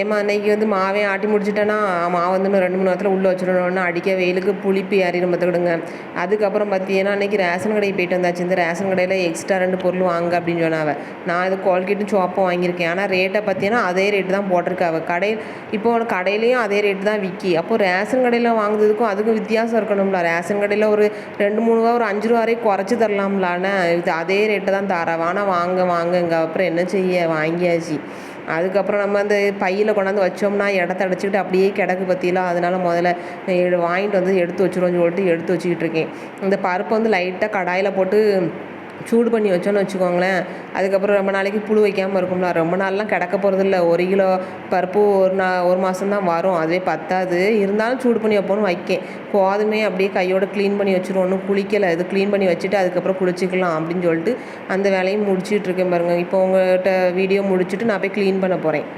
ஏம்மா அன்னைக்கு வந்து மாவே ஆட்டி முடிச்சிட்டேன்னா மாவு வந்து இன்னும் 2 3 நேரத்தில் உள்ளே வச்சிடணும்னு அடிக்க வெயிலுக்கு புளிப்பு ஏறிடும் பார்த்துக்கிடுங்க. அதுக்கப்புறம் பார்த்தீங்கன்னா அன்றைக்கி ரேஷன் கடைக்கு போயிட்டு வந்தாச்சு. இந்த ரேஷன் கடையில் எக்ஸ்ட்ரா 2 பொருள் வாங்க அப்படின்னு சொன்னாவ. நான் இது கோல்கேட்டும் சோப்பும் வாங்கியிருக்கேன். ஆனால் ரேட்டை பார்த்தீங்கன்னா அதே ரேட்டு தான் போட்டிருக்காவ. இப்போ கடையிலையும் அதே ரேட்டு தான் விற்கி. அப்போது ரேஷன் கடையில் வாங்குறதுக்கும் அதுக்கும் வித்தியாசம் இருக்கணும்ல. ரேஷன் கடையில் ஒரு 2 3 ரூபா ஒரு 5 ரூபா வரைக்கும் குறைச்சி தரலாம்லான்னு இது அதே ரேட்டை தான் தராவ. ஆனால் வாங்குங்க அப்புறம் என்ன செய்ய வாங்கியாச்சு. அதுக்கப்புறம் நம்ம அந்த பையில் கொண்டாந்து வச்சோம்னா இடத்த அடைச்சிக்கிட்டு அப்படியே கிடக்கு பற்றிலாம். அதனால முதல்ல வாங்கிட்டு வந்து எடுத்து வச்சுருவோம்னு சொல்லிட்டு எடுத்து வச்சுக்கிட்டு இருக்கேன். இந்த பருப்பை வந்து லைட்டாக கடாயில் போட்டு சூடு பண்ணி வச்சோன்னு வச்சுக்கோங்களேன். அதுக்கப்புறம் ரொம்ப நாளைக்கு புழு வைக்காமல் இருக்கும்ல. ரொம்ப நாள்லாம் கிடக்க போகிறதில்ல. 1 கிலோ பருப்பு ஒரு மாதம் தான் வரும். அதுவே பத்தாது. இருந்தாலும் சூடு பண்ணி வைப்போன்னு வைக்கேன். கோதுமையை அப்படியே கையோடு க்ளீன் பண்ணி வச்சுருவோம். ஒன்றும் குளிக்கலை. இது க்ளீன் பண்ணி வச்சுட்டு அதுக்கப்புறம் குளிச்சிக்கலாம் அப்படின்னு சொல்லிட்டு அந்த வேலையும் முடிச்சிட்ருக்கேன் பாருங்கள். இப்போ உங்கள்கிட்ட வீடியோ முடிச்சுட்டு நான் போய் க்ளீன் பண்ண போகிறேன்.